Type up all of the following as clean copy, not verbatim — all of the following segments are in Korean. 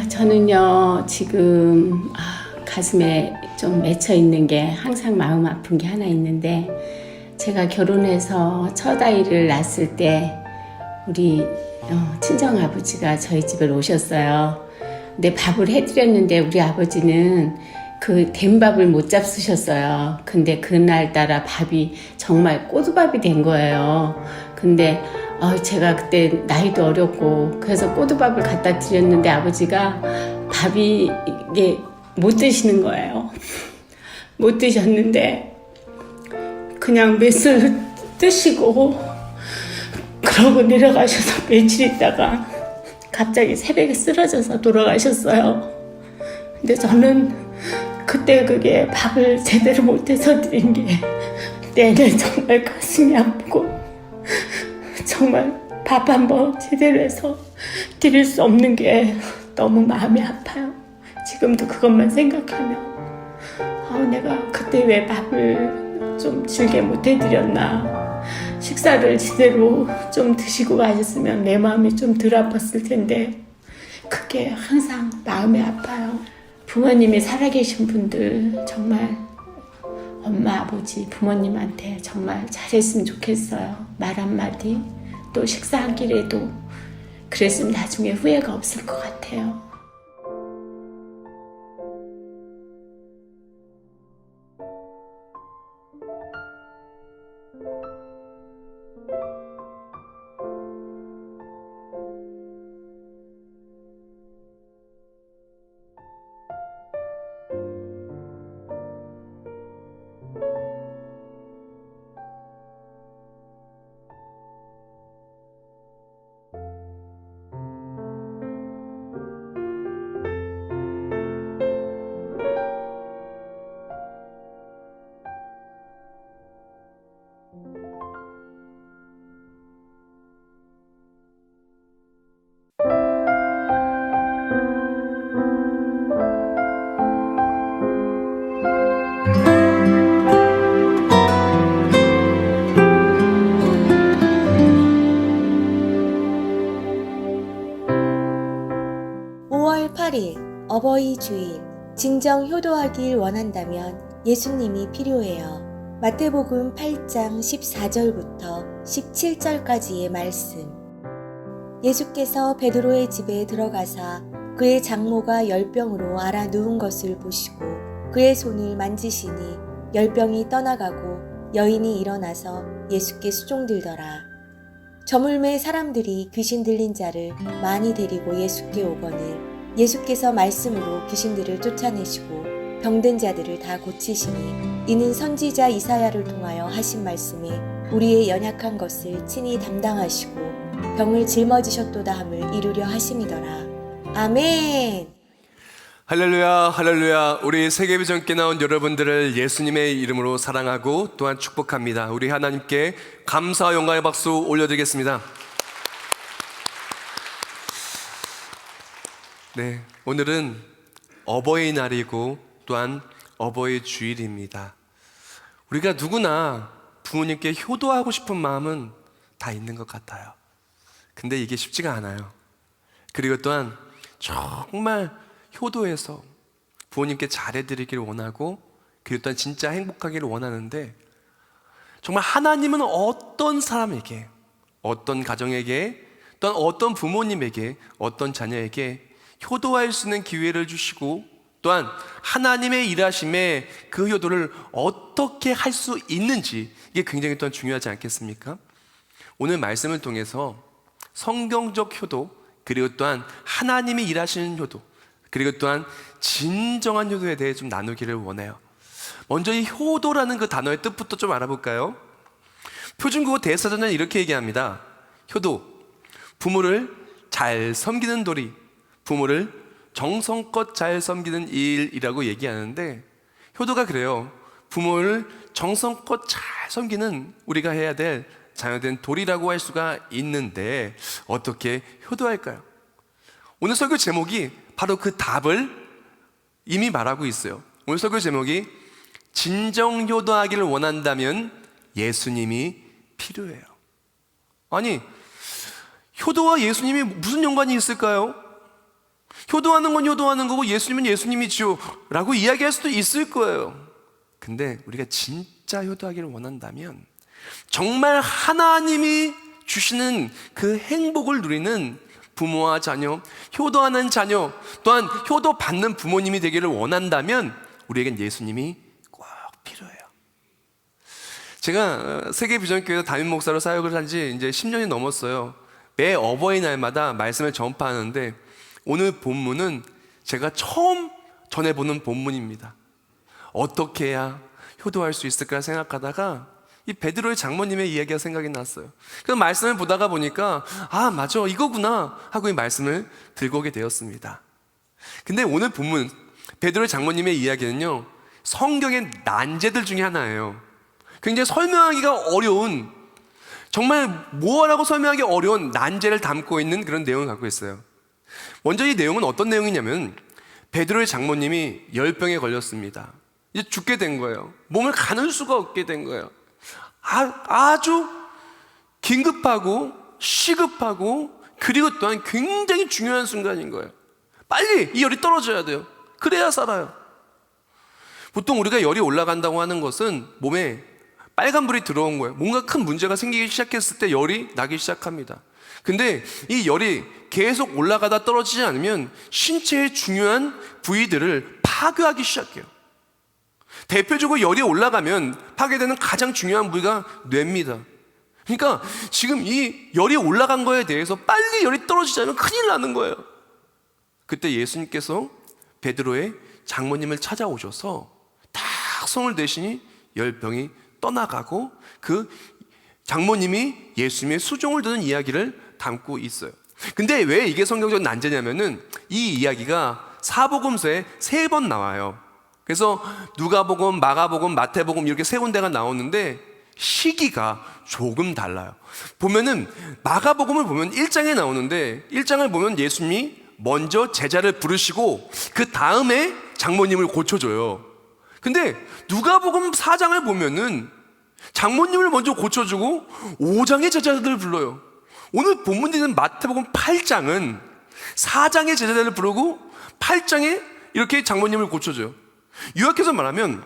저는요, 지금 가슴에 좀 맺혀 있는 게 항상 마음 아픈 게 하나 있는데, 제가 결혼해서 첫 아이를 낳았을 때 우리 친정아버지가 저희 집에 오셨어요. 근데 밥을 해드렸는데 우리 아버지는 그 된 밥을 못 잡수셨어요. 근데 그날따라 밥이 정말 꼬두밥이 된 거예요. 근데 제가 그때 나이도 어렸고 그래서 꼬두밥을 갖다 드렸는데 아버지가 밥이 이게 못 드시는 거예요. 못 드셨는데 그냥 맷을 뜨시고 그러고 내려가셔서 며칠 있다가 갑자기 새벽에 쓰러져서 돌아가셨어요. 근데 저는 그때 그게 밥을 제대로 못해서 드린 게 내내 정말 가슴이 아프고 정말 밥 한 번 제대로 해서 드릴 수 없는 게 너무 마음이 아파요. 지금도 그것만 생각하면 내가 그때 왜 밥을 좀 질게 못 해드렸나, 식사를 제대로 좀 드시고 가셨으면 내 마음이 좀 덜 아팠을 텐데 그게 항상 마음이 아파요. 부모님이 살아계신 분들 정말 엄마, 아버지, 부모님한테 정말 잘했으면 좋겠어요. 말 한마디, 또 식사 한 끼라도 그랬으면 나중에 후회가 없을 것 같아요. 어버이 주일, 진정 효도하길 원한다면 예수님이 필요해요. 마태복음 8장 14절부터 17절까지의 말씀. 예수께서 베드로의 집에 들어가사 그의 장모가 열병으로 앓아 누운 것을 보시고 그의 손을 만지시니 열병이 떠나가고 여인이 일어나서 예수께 수종들더라. 저물매 사람들이 귀신 들린 자를 많이 데리고 예수께 오거늘 예수께서 말씀으로 귀신들을 쫓아내시고 병든 자들을 다 고치시니 이는 선지자 이사야를 통하여 하신 말씀에 우리의 연약한 것을 친히 담당하시고 병을 짊어지셨도다 함을 이루려 하심이더라. 아멘. 할렐루야, 할렐루야. 우리 세계비전께 나온 여러분들을 예수님의 이름으로 사랑하고 또한 축복합니다. 우리 하나님께 감사와 영광의 박수 올려드리겠습니다. 네, 오늘은 어버이날이고 또한 어버이 주일입니다. 우리가 누구나 부모님께 효도하고 싶은 마음은 다 있는 것 같아요. 근데 이게 쉽지가 않아요. 그리고 또한 정말 효도해서 부모님께 잘해드리기를 원하고 그리고 또한 진짜 행복하기를 원하는데 정말 하나님은 어떤 사람에게, 어떤 가정에게, 또한 어떤 부모님에게, 어떤 자녀에게 효도할 수 있는 기회를 주시고 또한 하나님의 일하심에 그 효도를 어떻게 할 수 있는지 이게 굉장히 또한 중요하지 않겠습니까? 오늘 말씀을 통해서 성경적 효도 그리고 또한 하나님이 일하시는 효도 그리고 또한 진정한 효도에 대해 좀 나누기를 원해요. 먼저 이 효도라는 그 단어의 뜻부터 좀 알아볼까요? 표준국어 대사전은 이렇게 얘기합니다. 효도, 부모를 잘 섬기는 도리, 부모를 정성껏 잘 섬기는 일이라고 얘기하는데 효도가 그래요. 부모를 정성껏 잘 섬기는 우리가 해야 될 자녀된 도리라고 할 수가 있는데 어떻게 효도할까요? 오늘 설교 제목이 바로 그 답을 이미 말하고 있어요. 오늘 설교 제목이 진정 효도하기를 원한다면 예수님이 필요해요. 아니, 효도와 예수님이 무슨 연관이 있을까요? 효도하는 건 효도하는 거고 예수님은 예수님이지요 라고 이야기할 수도 있을 거예요. 근데 우리가 진짜 효도하기를 원한다면 정말 하나님이 주시는 그 행복을 누리는 부모와 자녀, 효도하는 자녀, 또한 효도받는 부모님이 되기를 원한다면 우리에겐 예수님이 꼭 필요해요. 제가 세계비전교회에서 담임 목사로 사역을 한 지 이제 10년이 넘었어요. 매 어버이날마다 말씀을 전파하는데 오늘 본문은 제가 처음 전해보는 본문입니다. 어떻게 해야 효도할 수 있을까 생각하다가 이 베드로의 장모님의 이야기가 생각이 났어요. 그래서 말씀을 보다가 보니까 아 맞아 이거구나 하고 이 말씀을 들고 오게 되었습니다. 근데 오늘 본문 베드로의 장모님의 이야기는요, 성경의 난제들 중에 하나예요. 굉장히 설명하기가 어려운, 정말 뭐라고 설명하기 어려운 난제를 담고 있는 그런 내용을 갖고 있어요. 먼저 이 내용은 어떤 내용이냐면 베드로의 장모님이 열병에 걸렸습니다. 이제 죽게 된 거예요. 몸을 가눌 수가 없게 된 거예요. 아주 긴급하고 시급하고 그리고 또한 굉장히 중요한 순간인 거예요. 빨리 이 열이 떨어져야 돼요. 그래야 살아요. 보통 우리가 열이 올라간다고 하는 것은 몸에 빨간불이 들어온 거예요. 뭔가 큰 문제가 생기기 시작했을 때 열이 나기 시작합니다. 근데 이 열이 계속 올라가다 떨어지지 않으면 신체의 중요한 부위들을 파괴하기 시작해요. 대표적으로 열이 올라가면 파괴되는 가장 중요한 부위가 뇌입니다. 그러니까 지금 이 열이 올라간 거에 대해서 빨리 열이 떨어지지 않으면 큰일 나는 거예요. 그때 예수님께서 베드로의 장모님을 찾아오셔서 딱 손을 대시니 열병이 떠나가고 그 장모님이 예수님의 수종을 드는 이야기를 담고 있어요. 근데 왜 이게 성경적 난제냐면은 이 이야기가 사복음서에 3번 나와요. 그래서 누가복음, 마가복음, 마태복음 이렇게 3군데가 나오는데 시기가 조금 달라요. 보면은 마가복음을 보면 1장에 나오는데 1장을 보면 예수님이 먼저 제자를 부르시고 그 다음에 장모님을 고쳐줘요. 근데 누가복음 4장을 보면은 장모님을 먼저 고쳐주고 5장의 제자들을 불러요. 오늘 본문에 있는 마태복음 8장은 4장의 제자들을 부르고 8장에 이렇게 장모님을 고쳐줘요. 요약해서 말하면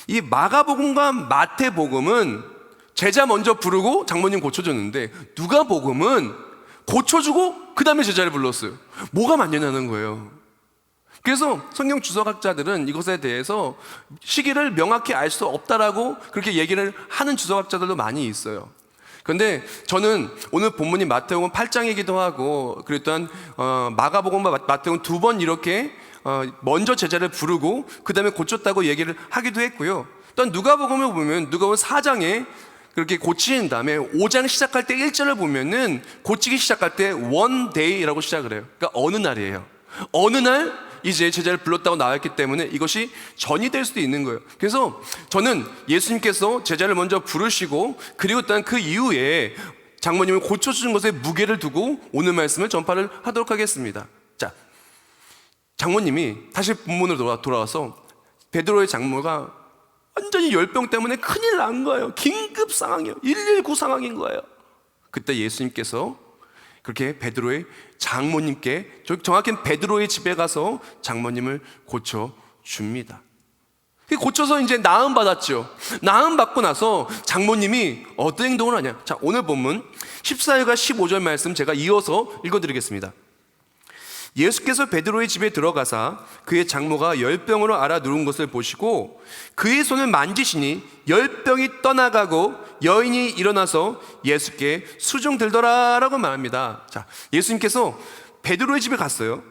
이 마가복음과 마태복음은 제자 먼저 부르고 장모님 고쳐줬는데 누가복음은 고쳐주고 그 다음에 제자를 불렀어요. 뭐가 맞냐는 거예요. 그래서 성경 주석학자들은 이것에 대해서 시기를 명확히 알 수 없다라고 그렇게 얘기를 하는 주석학자들도 많이 있어요. 그런데 저는 오늘 본문이 마태복음 8장이기도 하고 그리고 또한 마가복음과 마태복음 2번 이렇게 먼저 제자를 부르고 그 다음에 고쳤다고 얘기를 하기도 했고요. 또한 누가복음을 보면 누가복음 4장에 그렇게 고치는 다음에 5장 시작할 때 1절을 보면은 고치기 시작할 때 one day라고 시작을 해요. 그러니까 어느 날이에요. 어느 날 이제 제자를 불렀다고 나왔기 때문에 이것이 전이 될 수도 있는 거예요. 그래서 저는 예수님께서 제자를 먼저 부르시고 그리고 또한 그 이후에 장모님을 고쳐주는 것에 무게를 두고 오늘 말씀을 전파를 하도록 하겠습니다. 자, 장모님이 다시 본문으로 돌아와서 베드로의 장모가 완전히 열병 때문에 큰일 난 거예요. 긴급 상황이에요. 119 상황인 거예요. 그때 예수님께서 그렇게 베드로의 장모님께, 정확히는 베드로의 집에 가서 장모님을 고쳐줍니다. 고쳐서 이제 나음 받았죠. 나음 받고 나서 장모님이 어떤 행동을 하냐. 자, 오늘 본문 14절과 15절 말씀 제가 이어서 읽어드리겠습니다. 예수께서 베드로의 집에 들어가사 그의 장모가 열병으로 앓아 누운 것을 보시고 그의 손을 만지시니 열병이 떠나가고 여인이 일어나서 예수께 수종 들더라라고 말합니다. 자, 예수님께서 베드로의 집에 갔어요.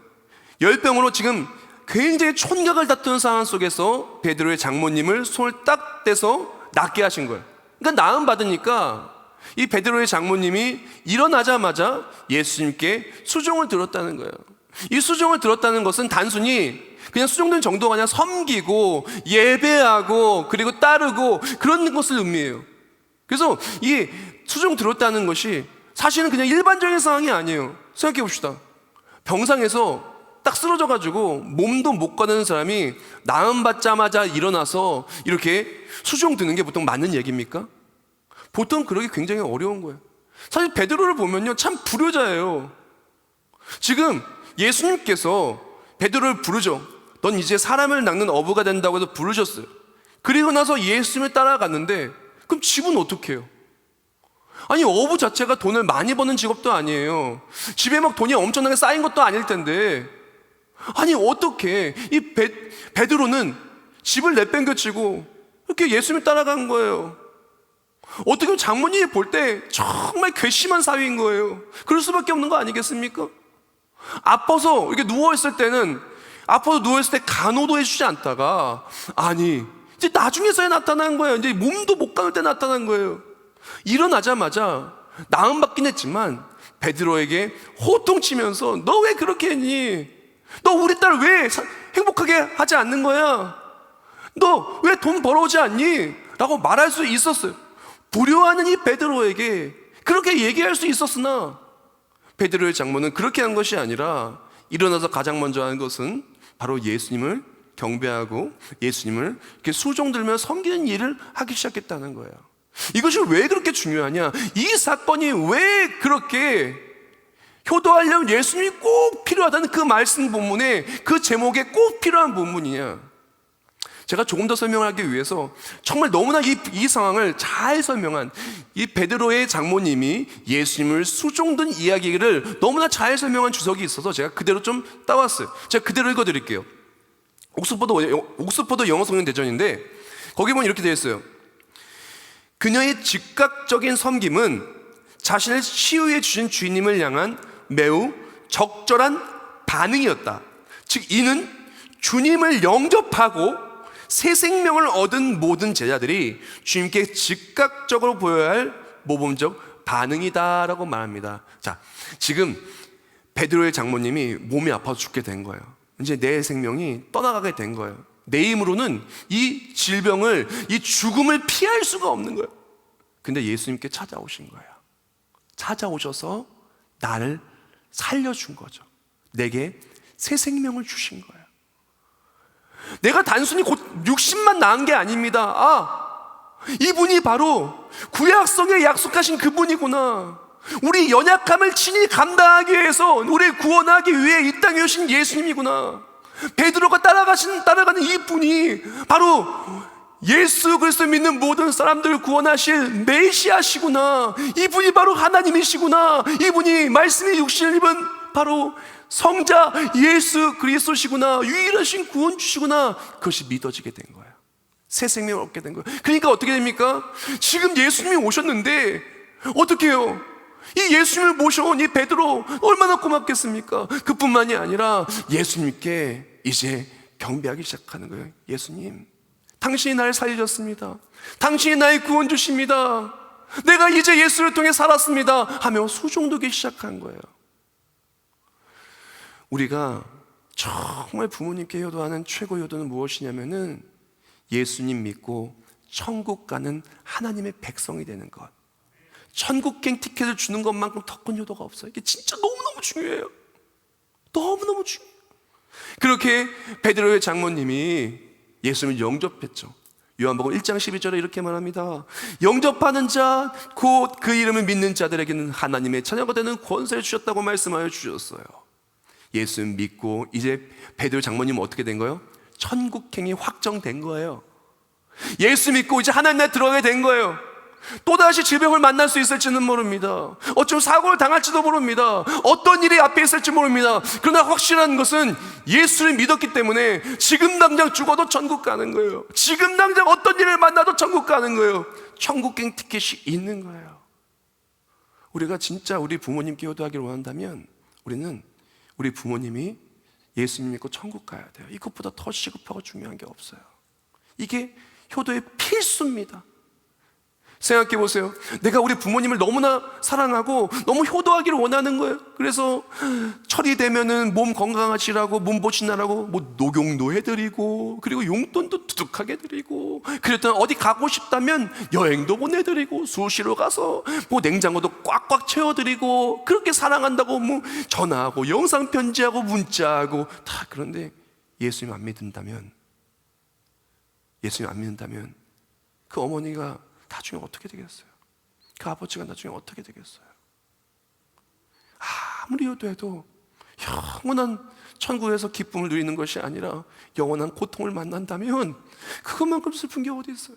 열병으로 지금 굉장히 촌각을 다투는 상황 속에서 베드로의 장모님을 손을 딱 떼서 낫게 하신 거예요. 그러니까 나음 받으니까 이 베드로의 장모님이 일어나자마자 예수님께 수종을 들었다는 거예요. 이 수종을 들었다는 것은 단순히 그냥 수종된 정도가 아니라 섬기고 예배하고 그리고 따르고 그런 것을 의미해요. 그래서 이 수종 들었다는 것이 사실은 그냥 일반적인 상황이 아니에요. 생각해 봅시다. 병상에서 딱 쓰러져 가지고 몸도 못 가는 사람이 나음 받자마자 일어나서 이렇게 수종 드는 게 보통 맞는 얘기입니까? 보통 그러기 굉장히 어려운 거예요. 사실 베드로를 보면요 참 불효자예요. 지금 예수님께서 베드로를 부르죠. 넌 이제 사람을 낚는 어부가 된다고 해서 부르셨어요. 그리고 나서 예수님을 따라갔는데 그럼 집은 어떻게 해요? 아니, 어부 자체가 돈을 많이 버는 직업도 아니에요. 집에 막 돈이 엄청나게 쌓인 것도 아닐 텐데, 아니 어떻게 이 베드로는 집을 내팽개치고 이렇게 예수님을 따라간 거예요. 어떻게 보면 장모님이 볼 때 정말 괘씸한 사위인 거예요. 그럴 수밖에 없는 거 아니겠습니까? 아파서 이렇게 누워있을 때는, 아파서 누워있을 때 간호도 해주지 않다가, 아니 이제 나중에서야 나타난 거예요. 이제 몸도 못 감을 때 나타난 거예요. 일어나자마자 나음 받긴 했지만 베드로에게 호통치면서 너 왜 그렇게 했니? 너 우리 딸 왜 행복하게 하지 않는 거야? 너 왜 돈 벌어오지 않니? 라고 말할 수 있었어요. 불효하는 이 베드로에게 그렇게 얘기할 수 있었으나 베드로의 장모는 그렇게 한 것이 아니라 일어나서 가장 먼저 한 것은 바로 예수님을 경배하고 예수님을 이렇게 수종들며 섬기는 일을 하기 시작했다는 거예요. 이것이 왜 그렇게 중요하냐? 이 사건이 왜 그렇게 효도하려면 예수님이 꼭 필요하다는 그 말씀 본문에, 그 제목에 꼭 필요한 본문이냐? 제가 조금 더 설명하기 위해서 정말 너무나 이 상황을 잘 설명한 이 베드로의 장모님이 예수님을 수종든 이야기를 너무나 잘 설명한 주석이 있어서 제가 그대로 좀 따왔어요. 제가 그대로 읽어드릴게요. 옥스퍼드 영어 성경 대전인데 거기 보면 이렇게 되어 있어요. 그녀의 즉각적인 섬김은 자신을 치유해 주신 주인님을 향한 매우 적절한 반응이었다. 즉 이는 주님을 영접하고 새 생명을 얻은 모든 제자들이 주님께 즉각적으로 보여야 할 모범적 반응이다라고 말합니다. 자, 지금 베드로의 장모님이 몸이 아파서 죽게 된 거예요. 이제 내 생명이 떠나가게 된 거예요. 내 힘으로는 이 질병을, 이 죽음을 피할 수가 없는 거예요. 근데 예수님께 찾아오신 거예요. 찾아오셔서 나를 살려준 거죠. 내게 새 생명을 주신 거예요. 내가 단순히 곧 60만 낳은 게 아닙니다. 이분이 바로 구약성에 약속하신 그분이구나. 우리 연약함을 친히 감당하기 위해서, 우리를 구원하기 위해 이 땅에 오신 예수님이구나. 베드로가 따라가는 이분이 바로 예수 그리스도 믿는 모든 사람들을 구원하실 메시아시구나. 이분이 바로 하나님이시구나. 이분이 말씀의 육신을 입은 바로 성자 예수 그리스도시구나. 유일하신 구원주시구나. 그것이 믿어지게 된 거예요. 새 생명을 얻게 된 거예요. 그러니까 어떻게 됩니까? 지금 예수님이 오셨는데 어떻게 해요? 이 예수님을 모셔온 이 베드로 얼마나 고맙겠습니까? 그뿐만이 아니라 예수님께 이제 경배하기 시작하는 거예요. 예수님, 당신이 나를 살리셨습니다. 당신이 나의 구원주십니다. 내가 이제 예수를 통해 살았습니다 하며 수종되기 시작한 거예요. 우리가 정말 부모님께 효도하는 최고 효도는 무엇이냐면은 예수님 믿고 천국 가는 하나님의 백성이 되는 것. 천국행 티켓을 주는 것만큼 더 큰 효도가 없어요. 이게 진짜 너무너무 중요해요. 너무너무 중요해요. 그렇게 베드로의 장모님이 예수님을 영접했죠. 요한복음 1장 12절에 이렇게 말합니다. 영접하는 자, 곧 그 이름을 믿는 자들에게는 하나님의 자녀가 되는 권세를 주셨다고 말씀하여 주셨어요. 예수 믿고 이제 베드로 장모님은 어떻게 된 거예요? 천국행이 확정된 거예요. 예수 믿고 이제 하나님 나라에 들어가게 된 거예요. 또다시 질병을 만날 수 있을지는 모릅니다. 어쩌면 사고를 당할지도 모릅니다. 어떤 일이 앞에 있을지 모릅니다. 그러나 확실한 것은 예수를 믿었기 때문에 지금 당장 죽어도 천국 가는 거예요. 지금 당장 어떤 일을 만나도 천국 가는 거예요. 천국행 티켓이 있는 거예요. 우리가 진짜 우리 부모님께 효도하기를 원한다면 우리는 우리 부모님이 예수님 믿고 천국 가야 돼요. 이것보다 더 시급하고 중요한 게 없어요. 이게 효도의 필수입니다. 생각해 보세요. 내가 우리 부모님을 너무나 사랑하고 너무 효도하기를 원하는 거예요. 그래서 철이 되면은 몸 건강하시라고 몸보신하라고 뭐 녹용도 해드리고, 그리고 용돈도 두둑하게 드리고, 그랬더니 어디 가고 싶다면 여행도 보내드리고, 수시로 가서 뭐 냉장고도 꽉꽉 채워드리고, 그렇게 사랑한다고 뭐 전화하고 영상 편지하고 문자하고 다. 그런데 예수님 안 믿는다면 그 어머니가 나중에 어떻게 되겠어요? 그 아버지가 나중에 어떻게 되겠어요? 아무리 효도해도 영원한 천국에서 기쁨을 누리는 것이 아니라 영원한 고통을 만난다면 그것만큼 슬픈 게 어디 있어요?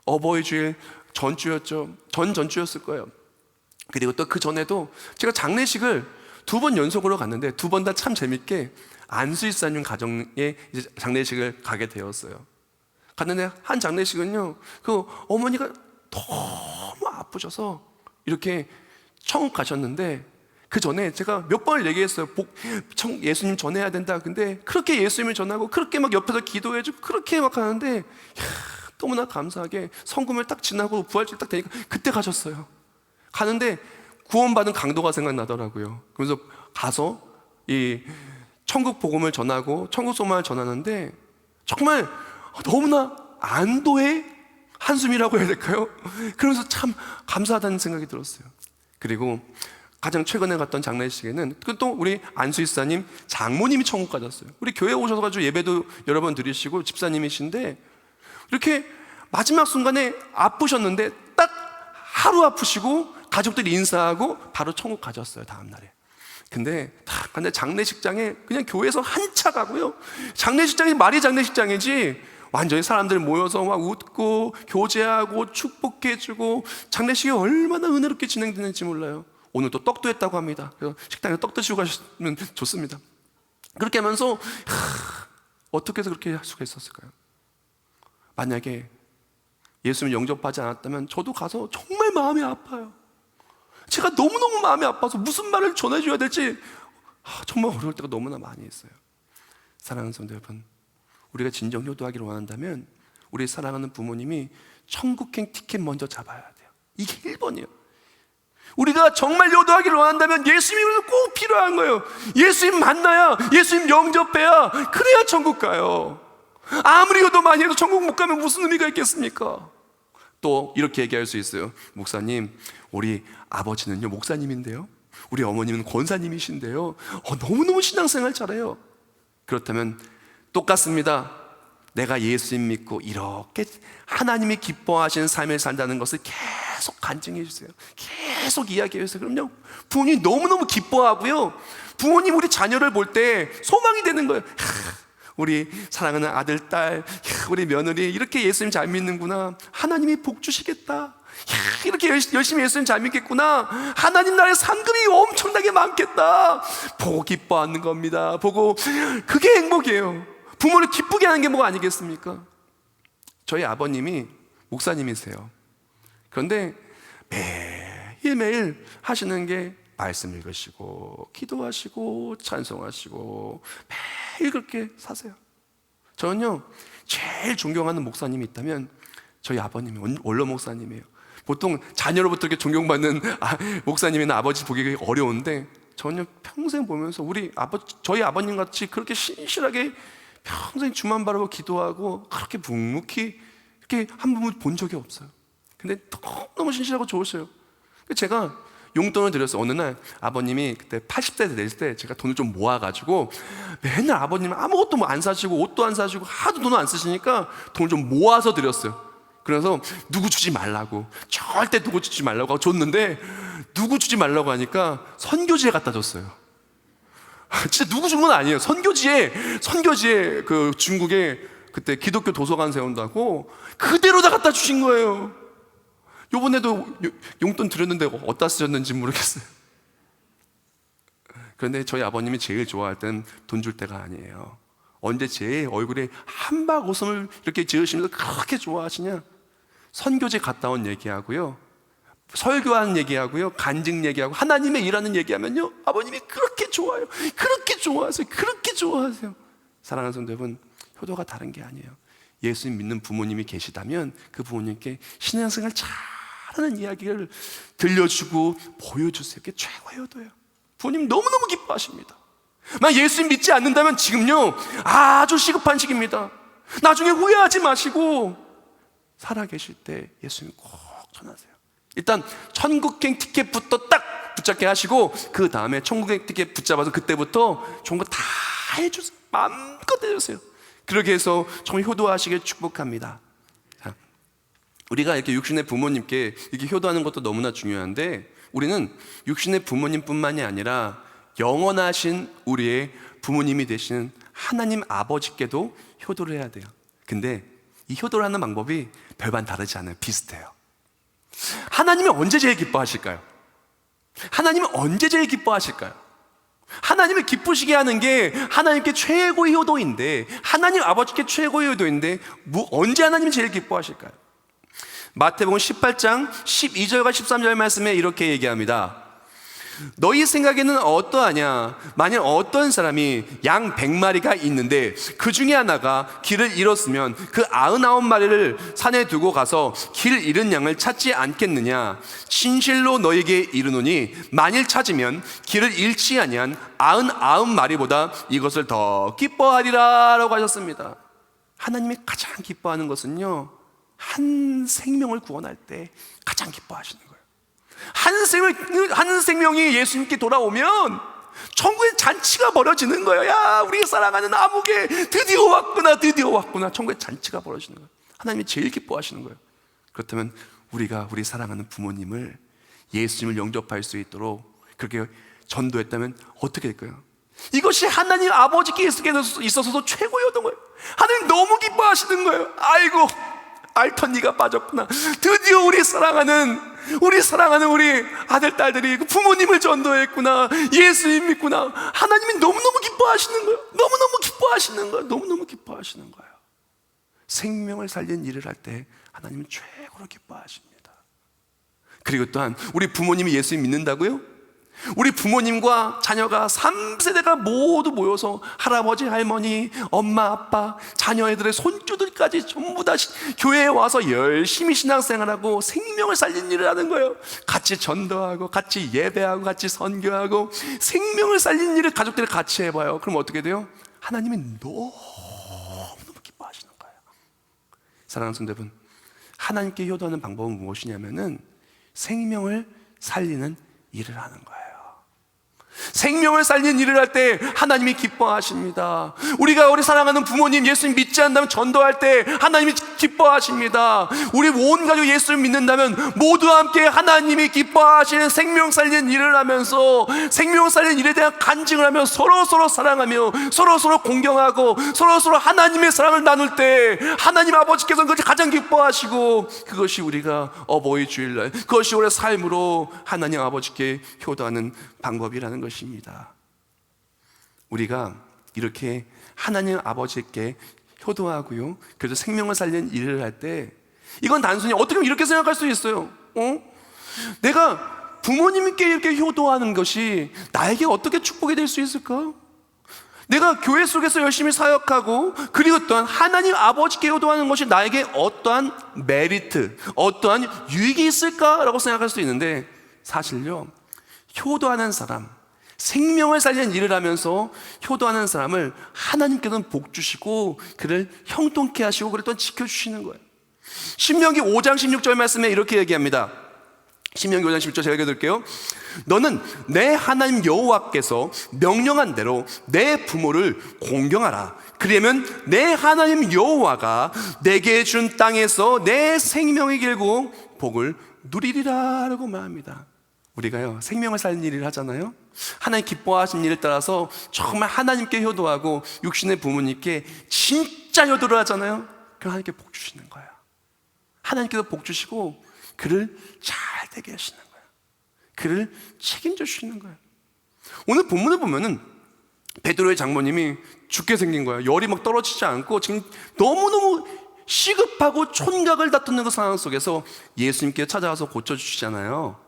어버이 주일 전주였죠. 전주였을 거예요. 그리고 또 그 전에도 제가 장례식을 2번 연속으로 갔는데 2번 다 참 재밌게 안수일사님 가정에 이제 장례식을 가게 되었어요. 갔는데 한 장례식은요, 그 어머니가 너무 아프셔서 이렇게 천국 가셨는데, 그 전에 제가 몇 번을 얘기했어요. 예수님 전해야 된다. 근데 그렇게 예수님을 전하고 그렇게 막 옆에서 기도해주고 그렇게 막 하는데, 너무나 감사하게 성금을 딱 지나고 부활절 딱 되니까 그때 가셨어요. 가는데 구원받은 강도가 생각나더라고요. 그래서 가서 이 천국 복음을 전하고 천국 소망을 전하는데 정말 너무나 안도의 한숨이라고 해야 될까요? 그러면서 참 감사하다는 생각이 들었어요. 그리고 가장 최근에 갔던 장례식에는 또 우리 안수이사님 장모님이 천국 가셨어요. 우리 교회 오셔서 예배도 여러 번 드리시고 집사님이신데, 이렇게 마지막 순간에 아프셨는데 딱 하루 아프시고 가족들이 인사하고 바로 천국 가셨어요, 다음날에. 근데 장례식장에 그냥 교회에서 한차 가고요, 장례식장이 말이 장례식장이지 완전히 사람들 모여서 막 웃고 교제하고 축복해주고 장례식이 얼마나 은혜롭게 진행되는지 몰라요. 오늘 또 떡도 했다고 합니다. 그래서 식당에 떡 드시고 가시면 좋습니다. 그렇게 하면서 어떻게 해서 그렇게 할 수가 있었을까요? 만약에 예수님 영접하지 않았다면 저도 가서 정말 마음이 아파요. 제가 너무너무 마음이 아파서 무슨 말을 전해줘야 될지 정말 어려울 때가 너무나 많이 있어요. 사랑하는 성도 여러분, 우리가 진정 효도하기를 원한다면 우리 사랑하는 부모님이 천국행 티켓 먼저 잡아야 돼요. 이게 1번이에요. 우리가 정말 효도하기를 원한다면 예수님이 꼭 필요한 거예요. 예수님 만나야, 예수님 영접해야, 그래야 천국 가요. 아무리 효도 많이 해도 천국 못 가면 무슨 의미가 있겠습니까? 또 이렇게 얘기할 수 있어요. 목사님, 우리 아버지는요 목사님인데요, 우리 어머님은 권사님이신데요, 너무너무 신앙생활 잘해요. 그렇다면 똑같습니다. 내가 예수님 믿고 이렇게 하나님이 기뻐하시는 삶을 산다는 것을 계속 간증해 주세요. 계속 이야기해 주세요. 그럼요, 부모님이 너무너무 기뻐하고요, 부모님 우리 자녀를 볼 때 소망이 되는 거예요. 우리 사랑하는 아들, 딸, 우리 며느리 이렇게 예수님 잘 믿는구나, 하나님이 복 주시겠다, 이렇게 열심히 예수님 잘 믿겠구나, 하나님 나라의 상급이 엄청나게 많겠다, 보고 기뻐하는 겁니다. 보고, 그게 행복이에요. 부모를 기쁘게 하는 게 뭐가 아니겠습니까? 저희 아버님이 목사님이세요. 그런데 매일매일 하시는 게 말씀 읽으시고 기도하시고 찬송하시고 매일 그렇게 사세요. 저는요, 제일 존경하는 목사님이 있다면 저희 아버님이 원로 목사님이에요. 보통 자녀로부터 이렇게 존경받는 목사님이나 아버지 보기 어려운데, 저는요 평생 보면서 저희 아버님 같이 그렇게 신실하게 평생 주만 바라보고 기도하고 그렇게 묵묵히 이렇게 한 분을 본 적이 없어요. 근데 너무 신실하고 좋으셔요. 제가 용돈을 드렸어요. 어느 날 아버님이 그때 80대 될 때 제가 돈을 좀 모아가지고, 맨날 아버님은 아무것도 뭐 안 사시고 옷도 안 사시고 하도 돈을 안 쓰시니까 돈을 좀 모아서 드렸어요. 그래서 누구 주지 말라고, 절대 누구 주지 말라고 하고 줬는데, 누구 주지 말라고 하니까 선교지에 갖다 줬어요. 진짜 누구 준 건 아니에요. 선교지에 그 중국에 그때 기독교 도서관 세운다고 그대로 다 갖다 주신 거예요. 요번에도 용돈 드렸는데 어디다 쓰셨는지 모르겠어요. 그런데 저희 아버님이 제일 좋아할 때는 돈 줄 때가 아니에요. 언제 제 얼굴에 한박 웃음을 이렇게 지으시면서 그렇게 좋아하시냐? 선교지 갔다 온 얘기하고요, 설교하는 얘기하고요, 간증 얘기하고 하나님의 일하는 얘기하면요, 아버님이 그렇게 좋아요. 그렇게 좋아하세요. 그렇게 좋아하세요. 사랑하는 성도 여러분, 효도가 다른 게 아니에요. 예수님 믿는 부모님이 계시다면 그 부모님께 신앙생활 잘하는 이야기를 들려주고 보여주세요. 그게 최고의 효도예요. 부모님 너무너무 기뻐하십니다. 만약 예수님 믿지 않는다면 지금요 아주 시급한 시기입니다. 나중에 후회하지 마시고 살아계실 때 예수님 꼭 전하세요. 일단 천국행 티켓부터 딱 붙잡게 하시고, 그 다음에 천국행 티켓 붙잡아서 그때부터 좋은 거 다 해주세요. 마음껏 해주세요. 그렇게 해서 정말 효도하시길 축복합니다. 자, 우리가 이렇게 육신의 부모님께 이렇게 효도하는 것도 너무나 중요한데, 우리는 육신의 부모님뿐만이 아니라 영원하신 우리의 부모님이 되시는 하나님 아버지께도 효도를 해야 돼요. 근데 이 효도를 하는 방법이 별반 다르지 않아요. 비슷해요. 하나님이 언제 제일 기뻐하실까요? 하나님은 언제 제일 기뻐하실까요? 하나님을 기쁘시게 하는 게 하나님께 최고의 효도인데, 하나님 아버지께 최고의 효도인데 언제 하나님이 제일 기뻐하실까요? 마태복음 18장 12절과 13절 말씀에 이렇게 얘기합니다. 너희 생각에는 어떠하냐? 만일 어떤 사람이 양 100마리가 있는데 그 중에 하나가 길을 잃었으면 그 99마리를 산에 두고 가서 길 잃은 양을 찾지 않겠느냐? 진실로 너에게 이르노니 만일 찾으면 길을 잃지 아니한 99마리보다 이것을 더 기뻐하리라 라고 하셨습니다. 하나님이 가장 기뻐하는 것은요, 한 생명을 구원할 때 가장 기뻐하시는 거예요. 한 생명이 예수님께 돌아오면 천국의 잔치가 벌어지는 거예요. 야, 우리 사랑하는 아무개 드디어 왔구나, 드디어 왔구나. 천국의 잔치가 벌어지는 거예요. 하나님이 제일 기뻐하시는 거예요. 그렇다면 우리가 우리 사랑하는 부모님을, 예수님을 영접할 수 있도록 그렇게 전도했다면 어떻게 될까요? 이것이 하나님 아버지께 있어서도 최고의 어떤 거예요. 하나님 너무 기뻐하시는 거예요. 아이고, 알던 네가 빠졌구나. 드디어 우리 사랑하는 우리 아들, 딸들이 부모님을 전도했구나. 예수님 믿구나. 하나님이 너무너무 기뻐하시는 거예요. 너무너무 기뻐하시는 거예요. 너무너무 기뻐하시는 거예요. 생명을 살린 일을 할 때 하나님은 최고로 기뻐하십니다. 그리고 또한 우리 부모님이 예수님 믿는다고요? 우리 부모님과 자녀가 3세대가 모두 모여서 할아버지, 할머니, 엄마, 아빠, 자녀애들의 손주들까지 전부 다 교회에 와서 열심히 신앙생활하고 생명을 살린 일을 하는 거예요. 같이 전도하고 같이 예배하고 같이 선교하고 생명을 살린 일을 가족들이 같이 해봐요. 그럼 어떻게 돼요? 하나님이 너무너무 기뻐하시는 거예요. 사랑하는 성도 여러분, 하나님께 효도하는 방법은 무엇이냐면은 생명을 살리는 일을 하는 거예요. 생명을 살리는 일을 할 때 하나님이 기뻐하십니다. 우리가 우리 사랑하는 부모님 예수님 믿지 않는다면 전도할 때 하나님이 기뻐하십니다. 우리 온 가족 예수를 믿는다면 모두 함께 하나님이 기뻐하시는 생명 살리는 일을 하면서, 생명 살리는 일에 대한 간증을 하며 서로 사랑하며 서로 공경하고 서로 하나님의 사랑을 나눌 때 하나님 아버지께서는 그것이 가장 기뻐하시고, 그것이 우리가 어버이 주일날, 그것이 우리의 삶으로 하나님 아버지께 효도하는 방법이라는 것입니다. 우리가 이렇게 하나님 아버지께 효도하고요, 그래서 생명을 살리는 일을 할 때, 이건 단순히 어떻게 보면 이렇게 생각할 수 있어요. 내가 부모님께 이렇게 효도하는 것이 나에게 어떻게 축복이 될 수 있을까? 내가 교회 속에서 열심히 사역하고 그리고 또한 하나님 아버지께 효도하는 것이 나에게 어떠한 메리트, 어떠한 유익이 있을까라고 생각할 수 있는데, 사실요, 효도하는 사람, 생명을 살리는 일을 하면서 효도하는 사람을 하나님께서는 복 주시고 그를 형통케 하시고 그를 또 지켜주시는 거예요. 신명기 5장 16절 말씀에 이렇게 얘기합니다. 신명기 5장 16절 제가 읽어드릴게요. 너는 내 하나님 여호와께서 명령한 대로 내 부모를 공경하라. 그러면 내 하나님 여호와가 내게 준 땅에서 내 생명이 길고 복을 누리리라 라고 말합니다. 우리가요, 생명을 살리는 일을 하잖아요. 하나님 기뻐하시는 일을 따라서 정말 하나님께 효도하고 육신의 부모님께 진짜 효도를 하잖아요. 그럼 하나님께 복 주시는 거예요. 하나님께서 복 주시고 그를 잘 되게 하시는 거예요. 그를 책임져 주시는 거예요. 오늘 본문을 보면은 베드로의 장모님이 죽게 생긴 거예요. 열이 막 떨어지지 않고 지금 너무너무 시급하고 촌각을 다투는 그 상황 속에서 예수님께 찾아와서 고쳐주시잖아요.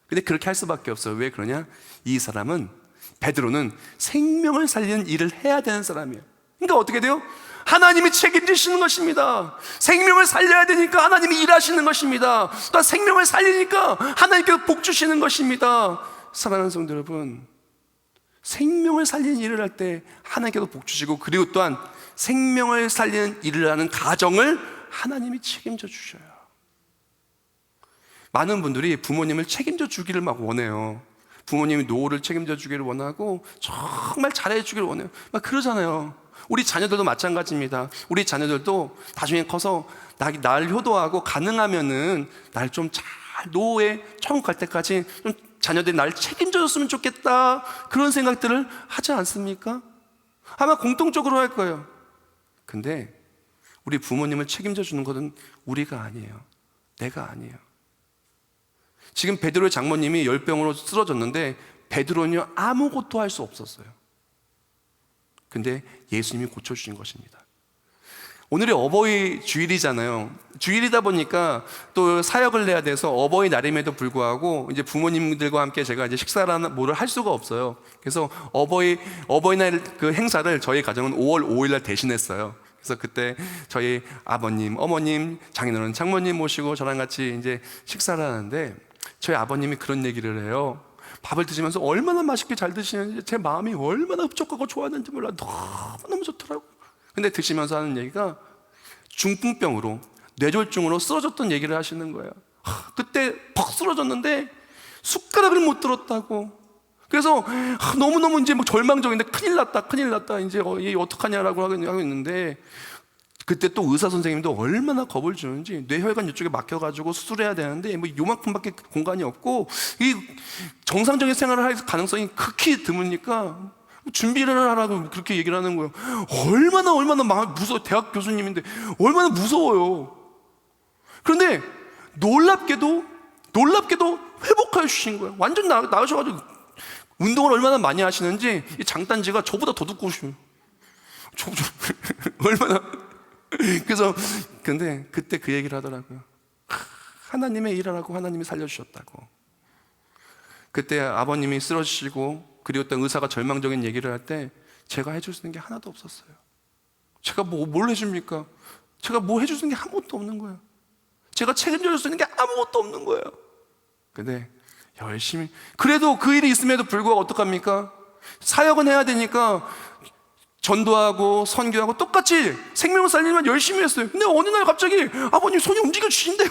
근데 그렇게 할 수밖에 없어요. 왜 그러냐? 이 사람은, 베드로는 생명을 살리는 일을 해야 되는 사람이에요. 그러니까 어떻게 돼요? 하나님이 책임지시는 것입니다. 생명을 살려야 되니까 하나님이 일하시는 것입니다. 또 생명을 살리니까 하나님께서 복 주시는 것입니다. 사랑하는 성도 여러분, 생명을 살리는 일을 할 때 하나님께서 복 주시고, 그리고 또한 생명을 살리는 일을 하는 가정을 하나님이 책임져 주셔요. 많은 분들이 부모님을 책임져 주기를 막 원해요. 부모님이 노후를 책임져 주기를 원하고 정말 잘해 주기를 원해요. 막 그러잖아요. 우리 자녀들도 마찬가지입니다. 우리 자녀들도 나중에 커서 나를 효도하고 가능하면은 날 좀 잘 노후에 천국 갈 때까지 좀 자녀들이 날 책임져줬으면 좋겠다, 그런 생각들을 하지 않습니까? 아마 공통적으로 할 거예요. 근데 우리 부모님을 책임져 주는 것은 우리가 아니에요. 내가 아니에요. 지금 베드로의 장모님이 열병으로 쓰러졌는데 베드로는요 아무것도 할 수 없었어요. 근데 예수님이 고쳐주신 것입니다. 오늘이 어버이 주일이잖아요. 주일이다 보니까 또 사역을 내야 돼서 어버이날임에도 불구하고 이제 부모님들과 함께 제가 이제 식사라는 뭐를 할 수가 없어요. 그래서 어버이날 그 행사를 저희 가정은 5월 5일 날 대신했어요. 그래서 그때 저희 아버님, 어머님, 장인어른, 장모님 모시고 저랑 같이 이제 식사를 하는데 저희 아버님이 그런 얘기를 해요. 밥을 드시면서 얼마나 맛있게 잘 드시는지, 제 마음이 얼마나 흡족하고 좋았는지 몰라. 너무 좋더라고요. 근데 드시면서 하는 얘기가 중풍병으로, 뇌졸중으로 쓰러졌던 얘기를 하시는 거예요. 그때 퍽 쓰러졌는데 숟가락을 못 들었다고. 그래서 너무너무 이제 막 절망적인데 큰일 났다 이제 얘 어떡하냐라고 하고 있는데, 그때 또 의사 선생님도 얼마나 겁을 주는지, 뇌혈관 이쪽에 막혀가지고 수술해야 되는데 뭐 요만큼밖에 공간이 없고 이 정상적인 생활을 할 가능성이 극히 드무니까 준비를 하라고 그렇게 얘기를 하는 거예요. 얼마나 무서워. 대학 교수님인데 얼마나 무서워요. 그런데 놀랍게도 회복해 주신 거예요. 완전 나으셔가지고 운동을 얼마나 많이 하시는지 이 장단지가 저보다 더 두꺼우셔요. 얼마나. 그래서 근데 그때 그 얘기를 하더라고요. 하나님의 일하라고 하나님이 살려주셨다고. 그때 아버님이 쓰러지시고 그리고 또 의사가 절망적인 얘기를 할 때 제가 해줄 수 있는 게 하나도 없었어요. 제가 뭘 해줍니까? 제가 뭐 해줄 수 있는 게 아무것도 없는 거예요. 제가 책임져 줄 수 있는 게 아무것도 없는 거예요. 근데 열심히, 그래도 그 일이 있음에도 불구하고 어떡합니까? 사역은 해야 되니까 전도하고 선교하고 똑같이 생명을 살리면 열심히 했어요. 근데 어느 날 갑자기 아버님 손이 움직여 주신대요.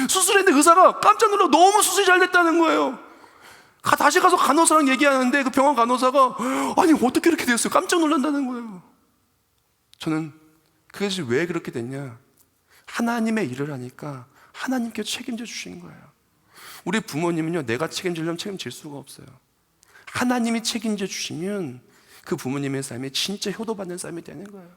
수술했는데 의사가 깜짝 놀라 너무 수술이 잘 됐다는 거예요. 다시 가서 간호사랑 얘기하는데 그 병원 간호사가 아니 어떻게 이렇게 됐어요? 깜짝 놀란다는 거예요. 저는 그것이 왜 그렇게 됐냐? 하나님의 일을 하니까 하나님께 책임져 주신 거예요. 우리 부모님은요, 내가 책임지려면 책임질 수가 없어요. 하나님이 책임져 주시면 그 부모님의 삶이 진짜 효도받는 삶이 되는 거예요.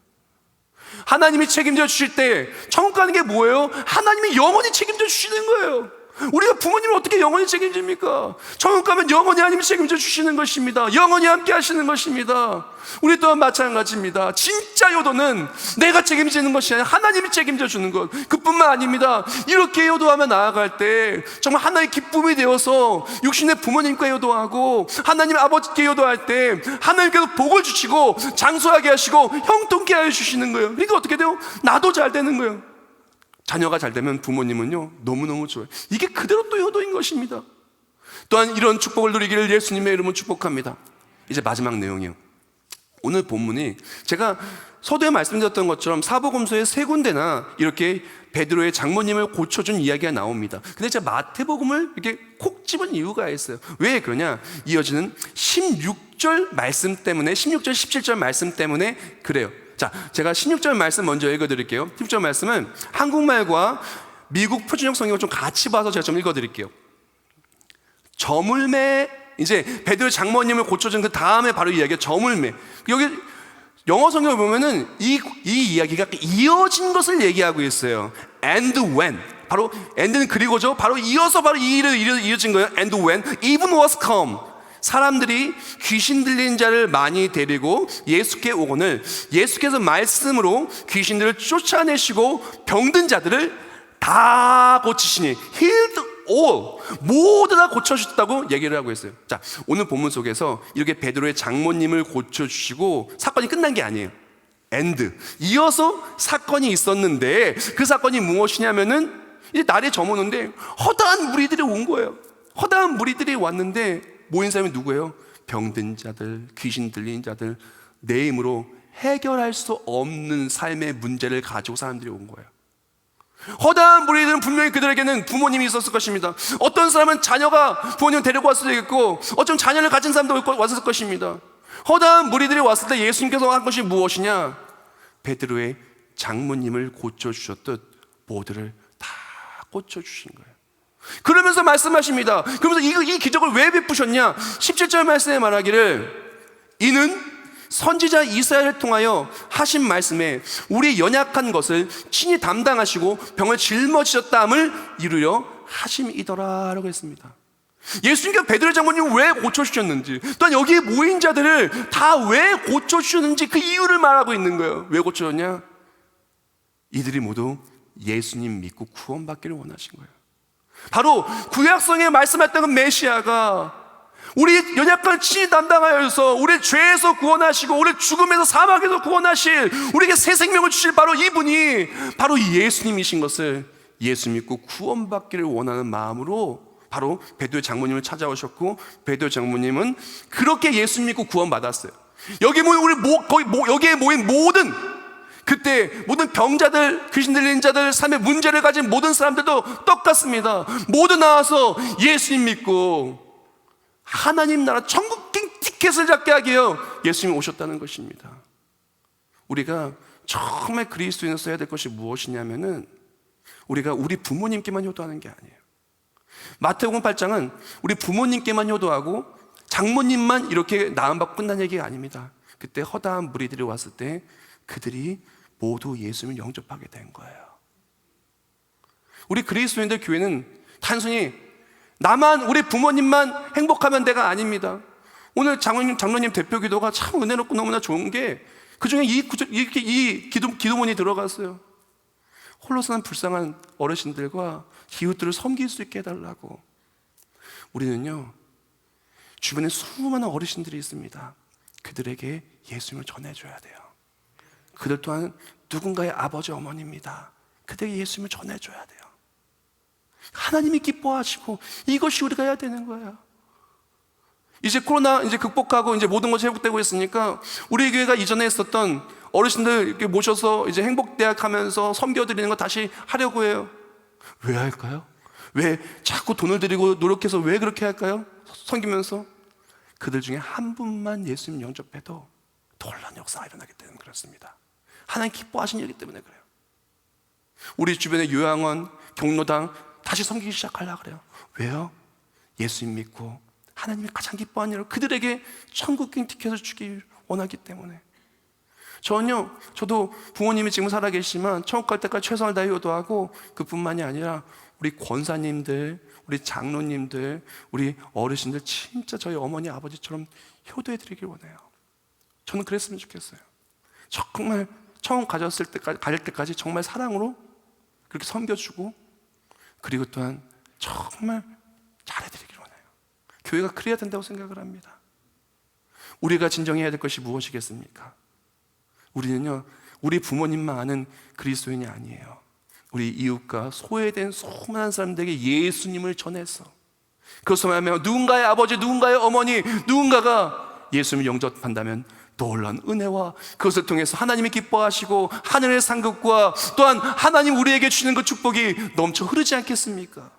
하나님이 책임져 주실 때 천국 가는 게 뭐예요? 하나님이 영원히 책임져 주시는 거예요. 우리가 부모님을 어떻게 영원히 책임집니까? 천국 가면 영원히 하나님이 책임져 주시는 것입니다. 영원히 함께 하시는 것입니다. 우리 또한 마찬가지입니다. 진짜 효도는 내가 책임지는 것이 아니라 하나님이 책임져 주는 것. 그뿐만 아닙니다. 이렇게 효도하며 나아갈 때 정말 하나의 기쁨이 되어서 육신의 부모님과 효도하고 하나님 아버지께 효도할 때 하나님께서 복을 주시고 장수하게 하시고 형통케 하여 주시는 거예요. 그러니까 어떻게 돼요? 나도 잘 되는 거예요. 자녀가 잘 되면 부모님은요 너무너무 좋아요. 이게 그대로 또 효도인 것입니다. 또한 이런 축복을 누리기를 예수님의 이름으로 축복합니다. 이제 마지막 내용이에요. 오늘 본문이 제가 서두에 말씀드렸던 것처럼 사복음서에 3군데나 이렇게 베드로의 장모님을 고쳐준 이야기가 나옵니다. 근데 제가 마태복음을 이렇게 콕 집은 이유가 있어요. 왜 그러냐? 이어지는 16절 말씀 때문에, 16절 17절 말씀 때문에 그래요. 자, 제가 16절 말씀 먼저 읽어드릴게요. 16절 말씀은 한국말과 미국 표준역 성경을 좀 같이 봐서 제가 좀 읽어드릴게요. 저물매, 이제 베드로 장모님을 고쳐준 그 다음에 바로 이야기가 저물매. 여기 영어 성경을 보면은 이 이야기가 이어진 것을 얘기하고 있어요. And when. 바로 and는 그리고죠. 바로 이어서 바로 이 일을 이어진 거예요. And when even was come. 사람들이 귀신 들린 자를 많이 데리고 예수께 오거늘 예수께서 말씀으로 귀신들을 쫓아내시고 병든 자들을 다 고치시니 healed all, 모두 다 고쳐주셨다고 얘기를 하고 있어요. 자, 오늘 본문 속에서 이렇게 베드로의 장모님을 고쳐주시고 사건이 끝난 게 아니에요. and 이어서 사건이 있었는데 그 사건이 무엇이냐면은 이제 날이 저무는데 허다한 무리들이 온 거예요. 허다한 무리들이 왔는데 모인 사람이 누구예요? 병든 자들, 귀신 들린 자들, 내 힘으로 해결할 수 없는 삶의 문제를 가지고 사람들이 온 거예요. 허다한 무리들은 분명히 그들에게는 부모님이 있었을 것입니다. 어떤 사람은 자녀가 부모님을 데리고 왔을 수도 있고 어쩜 자녀를 가진 사람도 왔을 것입니다. 허다한 무리들이 왔을 때 예수님께서 한 것이 무엇이냐? 베드로의 장모님을 고쳐주셨듯 모두를 다 고쳐주신 거예요. 그러면서 말씀하십니다. 그러면서 이 기적을 왜 베푸셨냐? 17절 말씀에 말하기를 이는 선지자 이사야를 통하여 하신 말씀에 우리 연약한 것을 친히 담당하시고 병을 짊어지셨다함을 이루려 하심이더라 라고 했습니다. 예수님께서 베드로 장모님 왜 고쳐주셨는지, 또한 여기에 모인 자들을 다 왜 고쳐주셨는지 그 이유를 말하고 있는 거예요. 왜 고쳐줬냐? 이들이 모두 예수님 믿고 구원받기를 원하신 거예요. 바로 구약성에 말씀했던 그 메시아가 우리 연약한 친히 담당하여서 우리 죄에서 구원하시고 우리 죽음에서 사망에서 구원하실, 우리에게 새 생명을 주실 바로 이분이 바로 예수님이신 것을 예수 믿고 구원받기를 원하는 마음으로 바로 베드로 장모님을 찾아오셨고, 베드로 장모님은 그렇게 예수 믿고 구원받았어요. 여기에 모인 모든, 그때 모든 병자들, 귀신 들린 자들, 삶의 문제를 가진 모든 사람들도 똑같습니다. 모두 나와서 예수님 믿고 하나님 나라 천국 티켓을 잡게 하기 위해 예수님이 오셨다는 것입니다. 우리가 정말 그리스도인으로서 해야 될 것이 무엇이냐면은, 우리가 우리 부모님께만 효도하는 게 아니에요. 마태복음 8장은 우리 부모님께만 효도하고 장모님만 이렇게 나음받고 끝난 얘기가 아닙니다. 그때 허다한 무리들이 왔을 때 그들이 모두 예수님을 영접하게 된 거예요. 우리 그리스도인들 교회는 단순히 나만, 우리 부모님만 행복하면 돼가 아닙니다. 오늘 장로님 대표 기도가 참 은혜롭고 너무나 좋은 게, 그 중에 이 기도문이 들어갔어요. 홀로 사는 불쌍한 어르신들과 이웃들을 섬길 수 있게 해달라고. 우리는요, 주변에 수많은 어르신들이 있습니다. 그들에게 예수님을 전해줘야 돼요. 그들 또한 누군가의 아버지, 어머니입니다. 그들에게 예수님을 전해줘야 돼요. 하나님이 기뻐하시고 이것이 우리가 해야 되는 거예요. 이제 코로나 극복하고 모든 것이 회복되고 있으니까 우리 교회가 이전에 했었던 어르신들 이렇게 모셔서 행복대학 하면서 섬겨드리는 거 다시 하려고 해요. 왜 할까요? 왜 자꾸 돈을 들이고 노력해서 왜 그렇게 할까요? 섬기면서 그들 중에 한 분만 예수님 영접해도 놀라운 역사가 일어나기 때문에 그렇습니다. 하나님 기뻐하신 일이기 때문에 그래요. 우리 주변의 요양원, 경로당 다시 섬기기 시작하려고 그래요. 왜요? 예수님 믿고 하나님이 가장 기뻐하는 일을 그들에게 천국행 티켓을 주기 원하기 때문에. 저도 부모님이 지금 살아계시지만 천국 갈 때까지 최선을 다해 효도하고, 그뿐만이 아니라 우리 권사님들, 우리 장로님들, 우리 어르신들 진짜 저희 어머니 아버지처럼 효도해드리길 원해요. 저는 그랬으면 좋겠어요. 정말 천국 갈 때까지 정말 사랑으로 그렇게 섬겨주고, 그리고 또한 정말 잘해드리길 원해요. 교회가 그래야 된다고 생각을 합니다. 우리가 진정해야 될 것이 무엇이겠습니까? 우리는요, 우리 부모님만 아는 그리스도인이 아니에요. 우리 이웃과 소외된 수많은 사람들에게 예수님을 전해서, 그것으로 말하면 누군가의 아버지, 누군가의 어머니, 누군가가 예수님을 영접한다면 놀라운 은혜와 그것을 통해서 하나님이 기뻐하시고 하늘의 상급과 또한 하나님 우리에게 주시는 그 축복이 넘쳐 흐르지 않겠습니까?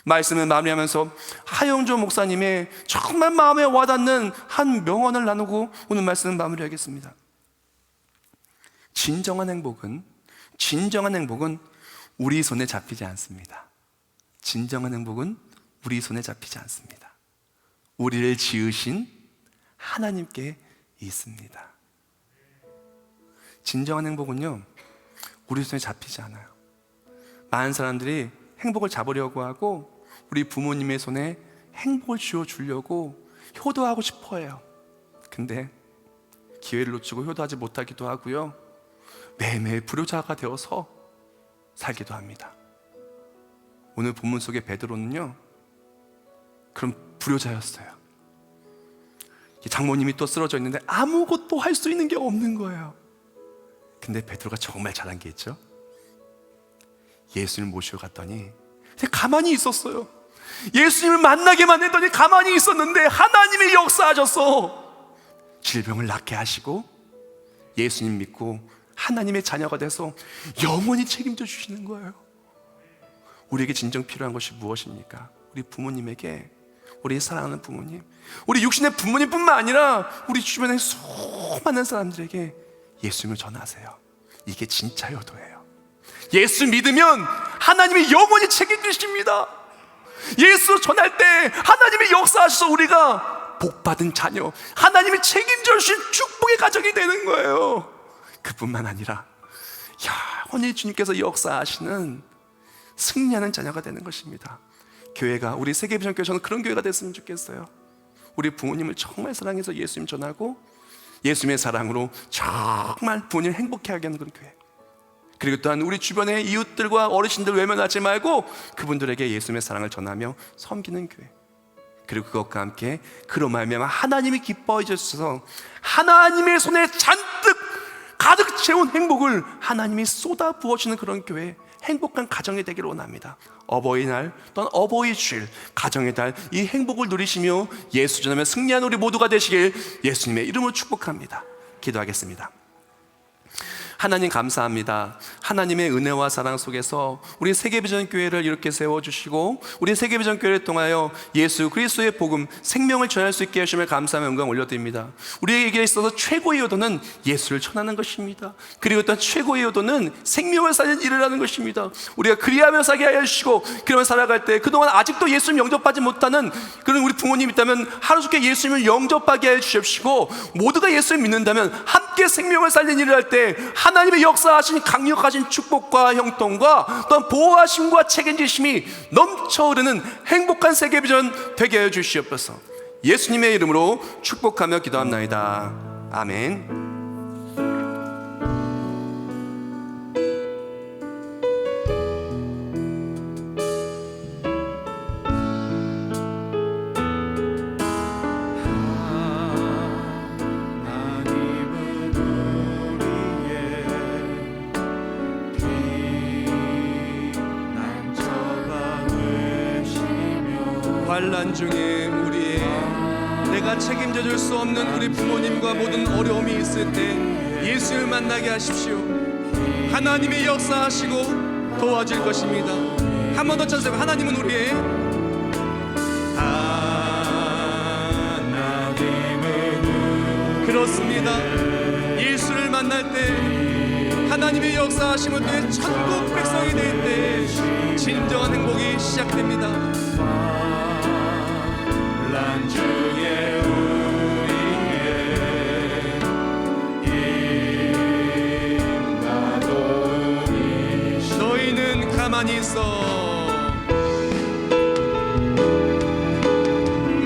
말씀을 마무리하면서 하영조 목사님의 정말 마음에 와닿는 한 명언을 나누고 오늘 말씀을 마무리하겠습니다. 진정한 행복은 우리 손에 잡히지 않습니다. 진정한 행복은 우리 손에 잡히지 않습니다. 우리를 지으신 하나님께 있습니다. 진정한 행복은요, 우리 손에 잡히지 않아요. 많은 사람들이 행복을 잡으려고 하고 우리 부모님의 손에 행복을 쥐어주려고 효도하고 싶어 해요. 근데 기회를 놓치고 효도하지 못하기도 하고요, 매일매일 불효자가 되어서 살기도 합니다. 오늘 본문 속의 베드로는요, 그럼 불효자였어요. 장모님이 또 쓰러져 있는데 아무것도 할 수 있는 게 없는 거예요. 근데 베드로가 정말 잘한 게 있죠. 예수님을 모시고 갔더니 가만히 있었어요. 예수님을 만나게만 했더니 가만히 있었는데 하나님이 역사하셔서 질병을 낫게 하시고 예수님 믿고 하나님의 자녀가 돼서 영원히 책임져 주시는 거예요. 우리에게 진정 필요한 것이 무엇입니까? 우리 부모님에게, 우리 사랑하는 부모님, 우리 육신의 부모님뿐만 아니라 우리 주변의 수많은 사람들에게 예수님을 전하세요. 이게 진짜 효도예요. 예수 믿으면 하나님이 영원히 책임지십니다. 예수 전할 때 하나님이 역사하셔서 우리가 복받은 자녀, 하나님이 책임져 주신 축복의 가정이 되는 거예요. 그뿐만 아니라 영원히 주님께서 역사하시는 승리하는 자녀가 되는 것입니다. 교회가, 우리 세계비전교회, 저는 그런 교회가 됐으면 좋겠어요. 우리 부모님을 정말 사랑해서 예수님 전하고 예수님의 사랑으로 정말 부모님 행복해 하게 하는 그런 교회. 그리고 또한 우리 주변의 이웃들과 어르신들 외면하지 말고 그분들에게 예수님의 사랑을 전하며 섬기는 교회. 그리고 그것과 함께 그로 말미암아 하나님이 기뻐해 주셔서 하나님의 손에 잔뜩 가득 채운 행복을 하나님이 쏟아 부어주는 그런 교회, 행복한 가정이 되기를 원합니다. 어버이날 또는 어버이 주일, 가정의 달, 이 행복을 누리시며 예수 전하며 승리하는 우리 모두가 되시길 예수님의 이름으로 축복합니다. 기도하겠습니다. 하나님 감사합니다. 하나님의 은혜와 사랑 속에서 우리 세계비전교회를 이렇게 세워주시고 우리 세계비전교회를 통하여 예수 그리스도의 복음, 생명을 전할 수 있게 하심을 감사하며 영광 올려드립니다. 우리에게 있어서 최고의 효도는 예수를 전하는 것입니다. 그리고 또 최고의 효도는 생명을 살리는 일을 하는 것입니다. 우리가 그리하며 살게 하여 주시고 그러면 살아갈 때 그동안 아직도 예수님 영접하지 못하는 그런 우리 부모님이 있다면 하루속히 예수님을 영접하게 하여 주십시고, 모두가 예수를 믿는다면 함께 생명을 살리는 일을 할 때 하나님의 역사하신 강력하신 축복과 형통과 또한 보호하심과 책임지심이 넘쳐 흐르는 행복한 세계비전 되게 하여 주시옵소서. 예수님의 이름으로 축복하며 기도합나이다. 아멘. 환난 중에 우리의 내가 책임져 줄 수 없는 우리 부모님과 모든 어려움이 있을 때 예수를 만나게 하십시오. 하나님이 역사하시고 도와줄 것입니다. 한 번 더 찬송해. 하나님은 우리의 그렇습니다. 예수를 만날 때 하나님의 역사하심을 통해 천국 백성이 될 때 진정한 행복이 시작됩니다. 환난 중에 우리의 인도이시 너희는 가만히 있어.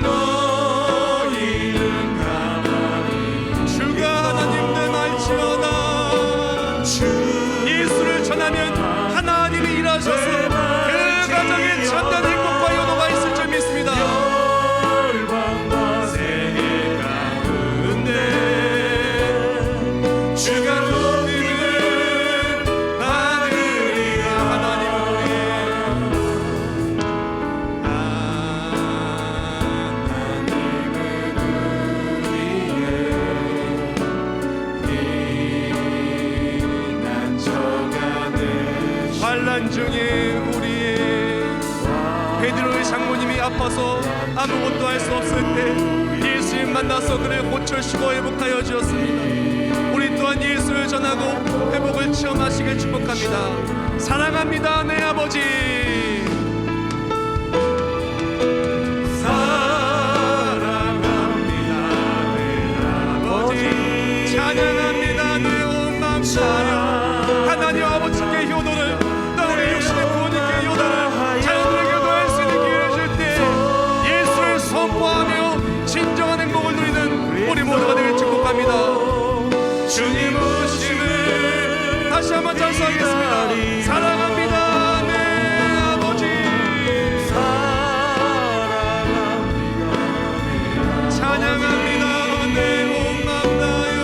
너희는 가만히 주가 하나님 됨할지어다. 예수를 전하면 하나님이 일하셔서 그 가정에 참된 행복과 효도가 있을 줄 믿습니다. 환난 중에 우리의 베드로의 장모님이 아파서 아무것도 할 수 없을 때 예수님 만나서 그를 고쳐주시고 회복하여 주었습니다. 우리 또한 예수를 전하고 회복을 체험하시길 축복합니다. 사랑합니다 내 아버지. 사랑합니다 내 아버지. 찬양합니다 내 온 마음 찬양. 하나님 아버지께 효도를, 우리 육신의 부모님께 효도를, 자녀들에게 효도할 수 있는 기회를 줄 때 예수를 선포하며 진정한 행복을 누리는 우리 모두가 되길 축복합니다. 주님 오심을 다시 한번 찬송하겠습니다. 사랑합니다 내 아버지. 찬양합니다 내 온 마음 다하여.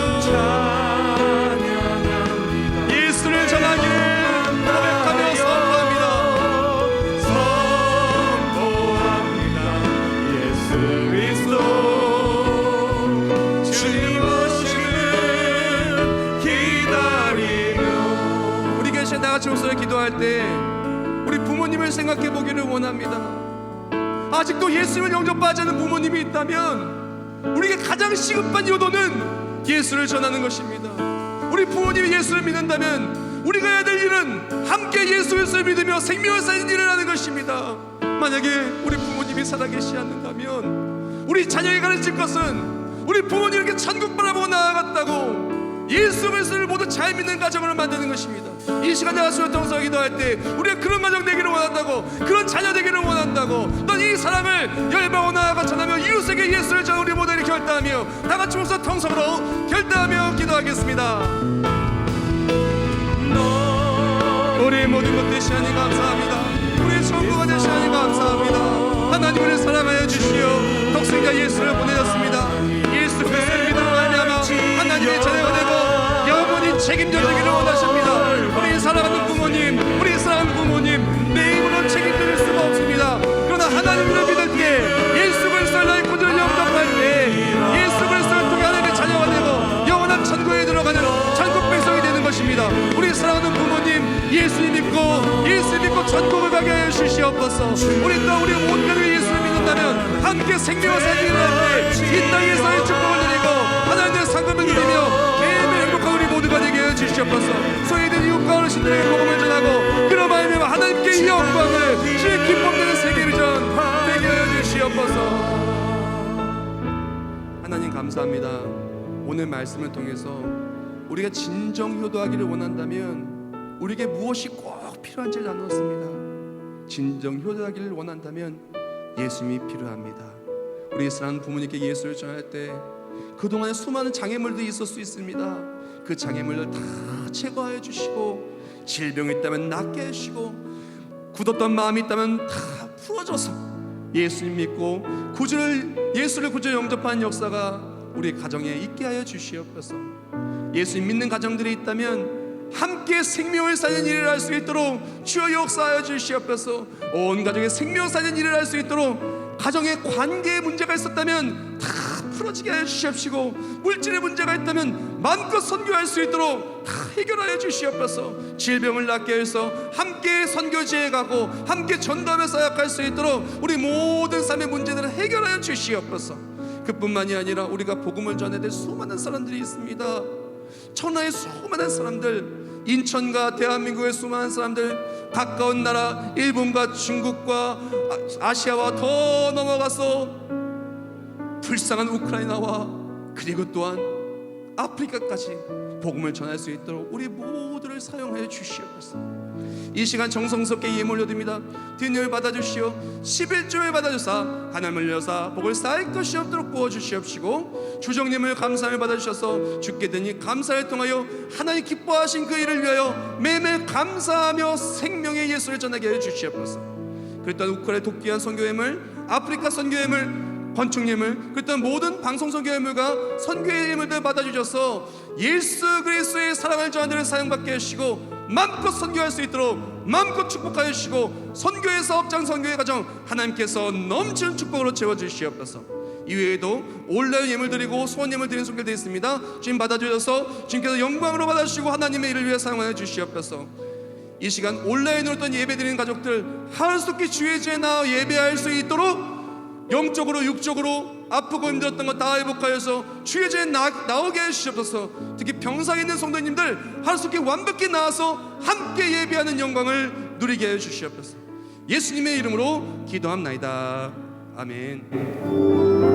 예수를 전하기를 고백하며 선포합니다. 선포합니다 예수 그리스도. 주님 오심을 기다리며. 우리 계신 다같이 목소리 기도할 때 우리 부모님을 생각해 보기를 원합니다. 아직도 예수님을 영접하지 않은 부모님이 있다면 우리에게 가장 시급한 효도는 예수를 전하는 것입니다. 우리 부모님이 예수를 믿는다면 우리가 해야 될 일은 함께 예수 그리스도를 믿으며 생명을 살리는 일을 하는 것입니다. 만약에 우리 부모님이 살아계시지 않는다면 우리 자녀에게 가르칠 것은 우리 부모님이 이렇게 천국 바라보고 나아갔다고 예수 그리스도를 모두 잘 믿는 가정을 만드는 것입니다. 이 시간 내가 수요 통성을 기도할 때 우리가 그런 가정 되기를 원한다고, 그런 자녀 되기를 원한다고, 넌 이 사랑을 열방으로 나아가 전하며 이웃에게 예수를 전하 우리 모두 이렇게 결단하며 다같이 목소 통성으로 결단하며 기도하겠습니다. 우리 모든 것 되시 하니 감사합니다. 우리 전부가 되시 하니 감사합니다. 하나님 우리를 사랑하여 주시오. 독생자 예수를 보내셨습니다. 예수 그리스도를 믿음으로 말미암아 하나님의 자녀가 되고 영원히 책임져 주기를 원하십니다. 우리 사랑하는 부모님, 우리 사랑하는 부모님, 내 힘으로 책임져 줄 수가 없습니다. 그러나 하나님을 믿을 때, 예수 그리스도를 나의 구주로 영접할 때, 예수 그리스도를 통해 하나님의 자녀가 되고 영원한 천국에 들어가는 천국 백성이 되는 것입니다. 우리 사랑하는 부모님, 예수님 믿고 천국을 가게 하여 주시옵소서. 우리 또 우리 온 가족이 예수를 믿는다면 함께 생명을 살기를 할 때 이 땅에서의 축복을 누리고 하나님의 상급을 누리며 매일매일 행복한 우리 모두가 되게 하여 주시옵소서. 소외된 이웃과 어르신들에게 복음을 전하고 그로 말미암아 하나님께 이 영광을 주의 기쁨되는 세계비전 되게 하여 주시옵소서. 하나님 감사합니다. 오늘 말씀을 통해서 우리가 진정 효도하기를 원한다면 우리에게 무엇이 꼭 필요한지를 나눴습니다. 진정 효도하기를 원한다면 예수님이 필요합니다. 우리 사랑하는 부모님께 예수를 전할 때 그동안에 수많은 장애물들이 있을 수 있습니다. 그 장애물을 다 제거하여 주시고 질병이 있다면 낫게 해주시고 굳었던 마음이 있다면 다 풀어줘서 예수님 믿고 예수를 구주로 영접하는 역사가 우리 가정에 있게 하여 주시옵소서. 예수님 믿는 가정들이 있다면 함께 생명을 살리는 일을 할 수 있도록 주여 역사하여 주시옵소서. 온 가정의 생명을 살리는 일을 할 수 있도록 가정의 관계에 문제가 있었다면 다 풀어지게 하여 주시옵시고 물질의 문제가 있다면 마음껏 선교할 수 있도록 다 해결하여 주시옵소서. 질병을 낫게 해서 함께 선교지에 가고 함께 전도하며 사역할 수 있도록 우리 모든 삶의 문제들을 해결하여 주시옵소서. 그뿐만이 아니라 우리가 복음을 전해야 될 수많은 사람들이 있습니다. 천하의 수많은 사람들, 인천과 대한민국의 수많은 사람들, 가까운 나라 일본과 중국과 아시아와 더 넘어가서 불쌍한 우크라이나와 그리고 또한 아프리카까지 복음을 전할 수 있도록 우리 모두를 사용하여 주시옵소서. 이 시간 정성스럽게 예물 올려드립니다. 뒷일 받아주시오. 11조를 받아주사 하나님을 여사 복을 쌓일 것이 없도록 부어주시옵시고 주정님을 감사함을 받아주셔서 주께 되니 감사를 통하여 하나님 기뻐하신 그 일을 위하여 매일매일 감사하며 생명의 예수를 전하게 해주시옵소서. 그랬던 우크라이나 독귀한 선교예물, 아프리카 선교예물, 건축예물, 그랬던 모든 방송 선교예물과 선교의 예물들 받아주셔서 예수 그리스도의 사랑을 전하는 사용받게 하시고 마음껏 선교할 수 있도록 마음껏 축복하여 주시고 선교의 사업장, 선교의 가정 하나님께서 넘치는 축복으로 채워주시옵소서. 이외에도 온라인 예물 드리고 소원 예물 드리는 선교되어 있습니다. 주님 받아주셔서 주님께서 영광으로 받아주시고 하나님의 일을 위해 사용하여 주시옵소서. 이 시간 온라인으로 어떤 예배 드리는 가족들 하루속히 주의 집에 나와 예배할 수 있도록 영적으로 육적으로 아프고 힘들었던 거 다 회복하여서 주의 집에 나오게 해주시옵소서. 특히 병상에 있는 성도님들 하루속히 완벽히 나와서 함께 예배하는 영광을 누리게 해주시옵소서. 예수님의 이름으로 기도합나이다. 아멘.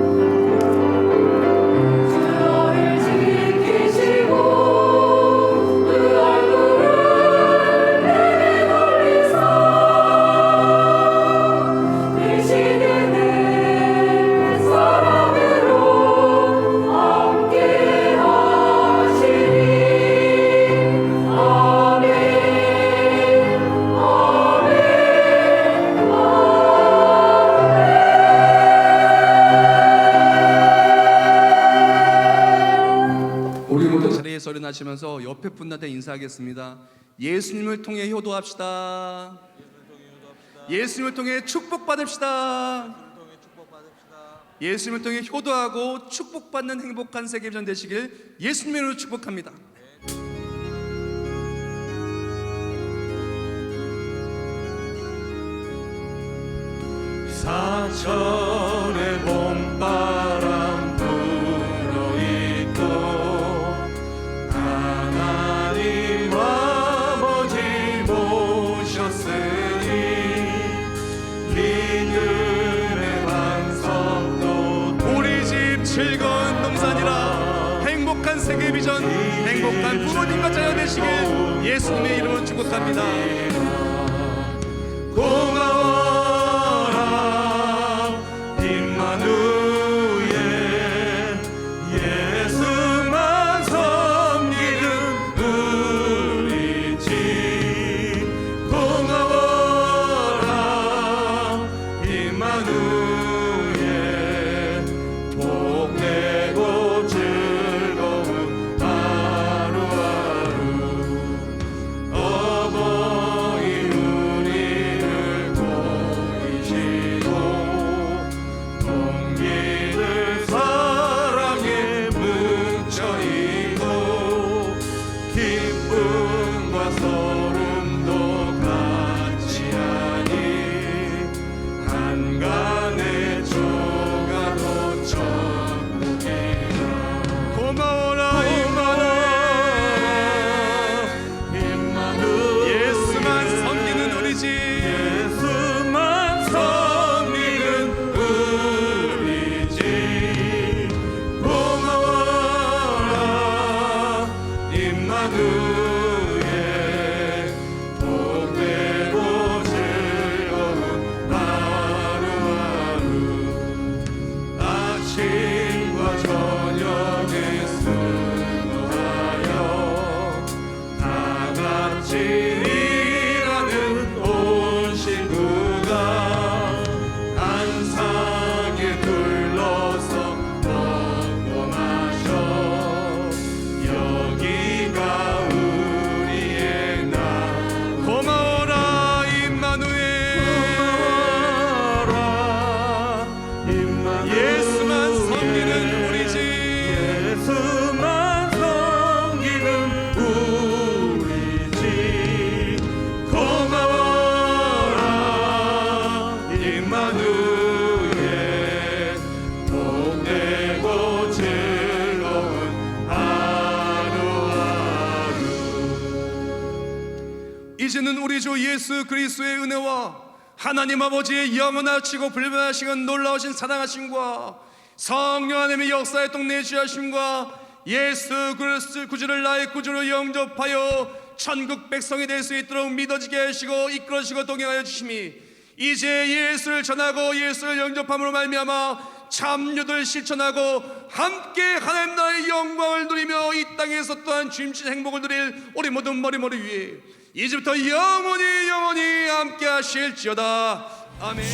하시면서 옆에 분한테 인사하겠습니다. 예수님을 통해 효도합시다. 예수님을 통해 축복받읍시다. 예수님을 통해 효도하고 축복받는 행복한 세계비전 되시길 예수님의 이름으로 축복합니다. 사천의 봄바람 불어있고 하나님 아버지 모셨으니 즐거운 농산이라 행복한 세계 비전, 행복한 부모님과 자녀 되시길 예수님의 이름으로 축복합니다. 고마워라 임마누엘 예수만 섬기는 우리 집 고마워라 임마누엘 복되고 즐거운 하루하루 어버이 우리를 보이시고 동기들 사랑에 뭉쳐있고 기쁨과 서름도 같이 하니 한간의 조가도 천국이라 고마워라 임마누엘 예수만 섬기는 우리 집 예수만 섬기는 우리 집 고마워라 임마누엘 복되고 즐거운 하루하루 아침과 저녁에 수고하여 다 같이 일하는 온 식구가 안상에 둘러서 먹고 마셔 여기가 우리의 나 고마워라 임마누엘 예수만 섬기는 우리 집 예수만 섬기는 우리 집 고마워라 임마누엘 복되고 즐거운 하루하루 이제는 우리 주 예수 그리스도의 은혜와 하나님 아버지의 영원하시고 불변하시고 놀라우신 사랑하심과 성령 하나님의 역사의 동네 주하심과 예수 그리스도 구주를 나의 구주로 영접하여 천국 백성이 될 수 있도록 믿어지게 하시고 이끌어주시고 동행하여 주심이 이제 예수를 전하고 예수를 영접함으로 말미암아 참유들 실천하고 함께 하나님 나라의 영광을 누리며 이 땅에서 또한 주임신 행복을 누릴 우리 모든 머리머리 위에 이제부터 영원히 함께 하실지어다. 아멘.